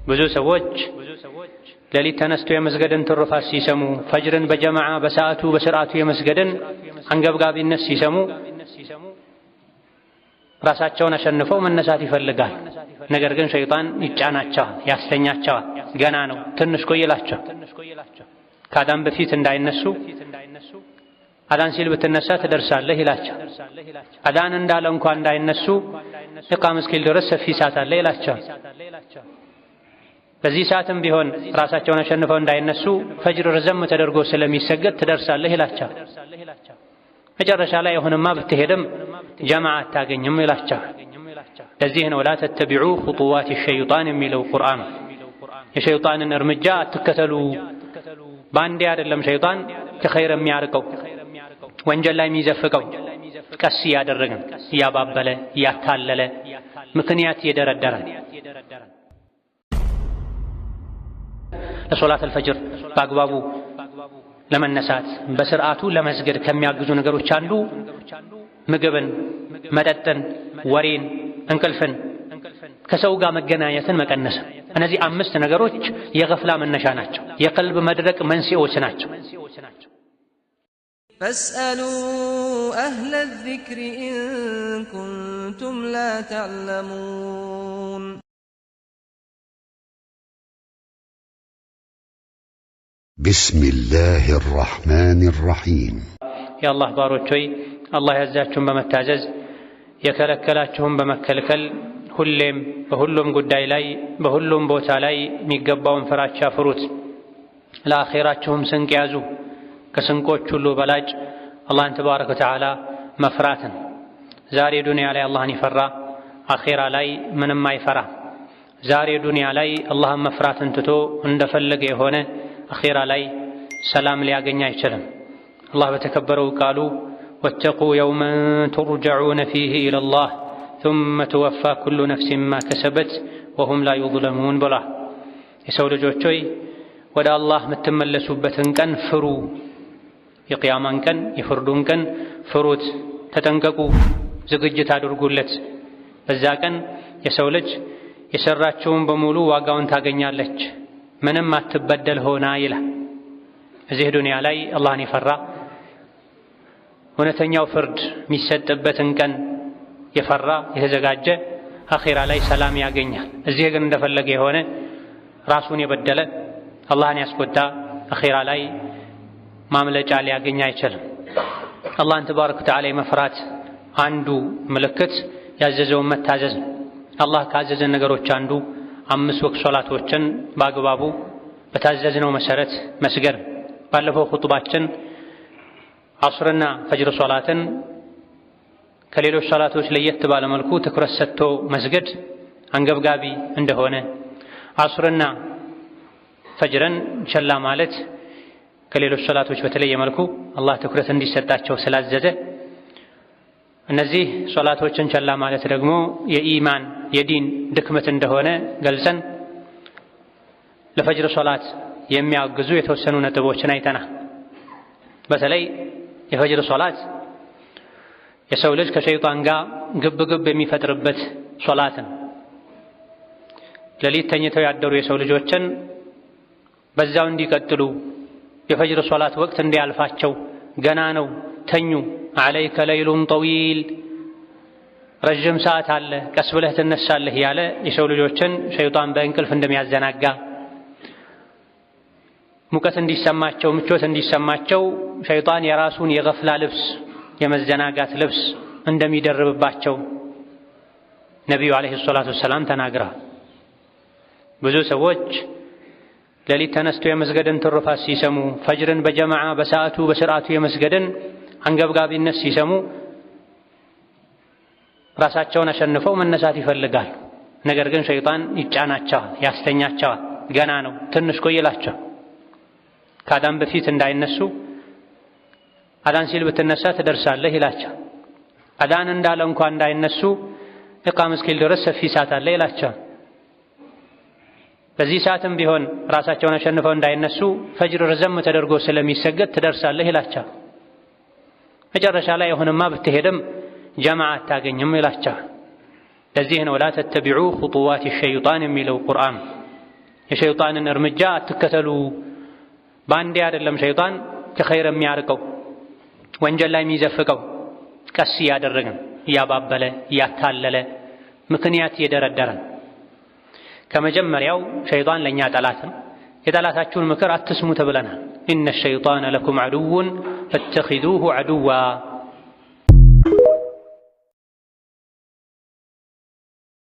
ብዙ ሰዎች ሌሊት ተነስቶ የመስገድን ትሩፋት ሲሰሙ ፈጅርን በጀማዓ በሰዓቱ በስርዓቱ የመስገድን አንገብጋቢነት ሲሰሙ ራሳቸውን አሸንፈው መነሳት ይፈልጋል። ነገር ግን ሸይጣን ይጫናቸዋል፣ ያስተኛቸዋል። ገና ነው ትንሽ ቆይላቸው። ከአዳን በፊት እንዳይነሱ አዳን ሲል ብትነሳ ትደርሳለህ ይላቸው። አዳን እንዳለ እንኳን እንዳይነሱ ኢቃም እስኪል ድረስ ሰፊ ሰዓት አለ ይላቸው። በዚህ ሰዓትም ቢሆን ራሳቸውን አሸንፈው እንዳይነሱ ፈጅር ረዘም ተደርጎ ስለሚሰገድ ትደርሳለህ ይላቸው። መጨረሻ ላይ አሁንማ ብትሄድም ጀማዓ አታገኝም ይላቸው። ለዚህ ነው ላ ተተቢዑ ኹጡዋት ሸይጣን የሚለው ቁርአን። የሸይጣንን እርምጃ አትከተሉ። ባንዴ አይደለም ሸይጣን ከኸይር የሚያርቀው ወንጀል ላይ የሚዘፍቀው፣ ቀስ እያደረገን እያባበለ እያታለለ ምክንያት እየደረደረ ለሶላት አልፈጅር በአግባቡ ለመነሳት በስርዓቱ ለመስገድ ከሚያግዙ ነገሮች አንዱ ምግብን፣ መጠጥን፣ ወሬን፣ እንቅልፍን፣ ከሰው ጋር መገናኘትን መቀነስ። እነዚህ 5 ነገሮች የገፍላ መነሻ ናቸው፣ የቀልብ መድረቅ መንስኤዎች ናቸው። فاسألوا أهل الذكر إن كنتم لا تعلمون بسم الله الرحمن الرحيم يا الله باروتوي الله يعزاكم بمتازز يكلكلاችሁም በመከልከል ሁሌም በሁሉም ጉዳይ ላይ በሁሉም ቦታ ላይ የሚገባውን ፍራቻ ፍሩት። ለአኺራችሁም ስንቅ ያዙ። ከስንቆች ሁሉ በላጭ አላህን ተባረከ ወተዓላ መፍራትን። ዛሬ ዱንያ ላይ አላህን ይፈራ አኺራ ላይ ምንም አይፈራ። ዛሬ ዱንያ ላይ አላህን መፍራትን ትቶ እንደፈለገ የሆነ አኺራ ላይ ሰላም ሊያገኝ አይችልም። አላህ በተከበረው ቃሉ ወተቁ የውመን ቱርጀዑነ ፊህ ኢለላህ ثم توفى كل نفس ما كسبت وهم لا يظلمون ብሏል። የሰው ልጆች ሆይ ወደ አላህ የምትመለሱበትን ቀን ፍሩ። የቂያማን ቀን የፍርዱን ቀን ፍሩት፣ ተጠንቀቁ፣ ዝግጅት አድርጉለት። በዛ ቀን የሰው ልጅ የሰራቸውን በሙሉ ዋጋውን ታገኛለች፣ ምንም አትበደል ሆና ይላል። እዚህ ዱንያ ላይ አላህን የፈራ እውነተኛው ፍርድ የሚሰጥበትን ቀን የፈራ የተዘጋጀ አኺራ ላይ ሰላም ያገኛል። እዚህ ግን እንደፈለገ የሆነ ራሱን የበደለ አላህን ያስቆጣ አኺራ ላይ ማምለጫ ሊያገኝ አይችልም። አላህን ተባረከ ወተዓላ መፍራት አንዱ ምልክት ያዘዘውን መታዘዝ። አላህ ካዘዘን ነገሮች አንዱ 5 ወቅት ሶላቶችን በአግባቡ በታዘዝነው መሰረት መስገድ። ባለፈው ኹጥባችን ዐስርና ፈጅር ሶላትን ከሌሎች ሶላቶች ለየት ባለ መልኩ ትኩረት ሰጥቶ መስገድ አንገብጋቢ እንደሆነ፣ ዐስርና ፈጅርን ቸላ ማለት ከሌሎች ሶላቶች በተለየ መልኩ አላህ ትኩረት እንዲሰጣቸው ስላዘዘ፣ እነዚህ ሶላቶችን ቸላ ማለት ደግሞ የኢማን የዲን ድክመት እንደሆነ ገልጸን ለፈጅር ሶላት የሚያግዙ የተወሰኑ ነጥቦችን አይተናል። በተለይ የፈጅር ሶላት የሰው ልጅ ከሸይጣን ጋር ግብ የሚፈጥርበት ሶላት ነው። ሌሊት ተኝተው ያደሩ የሰው ልጆችን በዛው እንዲቀጥሉ የፈጅር ሶላት ወቅት እንዲያልፋቸው ገና ነው ተኙ፣ አለይከ ለይሉን ጠዊል ረጅም ሰዓት አለ ቀስ ብለህ ትነሳለህ ያለ የሰው ልጆችን ሸይጣን በእንቅልፍ እንደሚያዘናጋ፣ ሙቀት እንዲሰማቸው ምቾት እንዲሰማቸው ሸይጣን የራሱን የገፍላ ልብስ የመዘናጋት ልብስ እንደሚደርብባቸው ነቢዩ ዓለይሂ ሰላቱ ወሰላም ተናግረዋል። ብዙ ሰዎች ሌሊት ተነስቶ የመስገድን ትሩፋት ሲሰሙ ፈጅርን በጀማዓ በሰዓቱ በስርዓቱ የመስገድን አንገብጋቢነት ሲሰሙ ራሳቸውን አሸንፈው መነሳት ይፈልጋል። ነገር ግን ሸይጣን ይጫናቸዋል፣ ያስተኛቸዋል። ገና ነው ትንሽ ቆይላቸው። ከአዳን በፊት እንዳይነሱ አዳን ሲል ብትነሳ ትደርሳለህ ይላቸው። አዳን እንዳለ እንኳን እንዳይነሱ ኢቃም እስኪል ድረስ ሰፊ ሰዓት አለ ይላቸው። በዚህ ሰዓትም ቢሆን ራሳቸውን አሸንፈው እንዳይነሱ ፈጅር ረዘም ተደርጎ ስለሚሰገድ ትደርሳለህ ይላቸው። መጨረሻ ላይ አሁንማ ብትሄድም ጀማዓ አታገኝም ይላቸው። ለዚህ ነው ላ ተተቢዑ ኹጡዋት ሸይጣን የሚለው ቁርአን። የሸይጣንን እርምጃ አትከተሉ። ባንዴ አይደለም ሸይጣን ከኸይር የሚያርቀው ወንጀል ላይ የሚዘፍቀው፣ ቀስ እያደረገን እያባበለ እያታለለ ምክንያት እየደረደረ። ከመጀመሪያው ሸይጣን ለእኛ ጠላትም የጠላታችሁን ምክር አትስሙ ተብለናል። ኢነ ሸይጣነ ለኩም ዐዱውን ፈተኺዙሁ ዐዱዋ።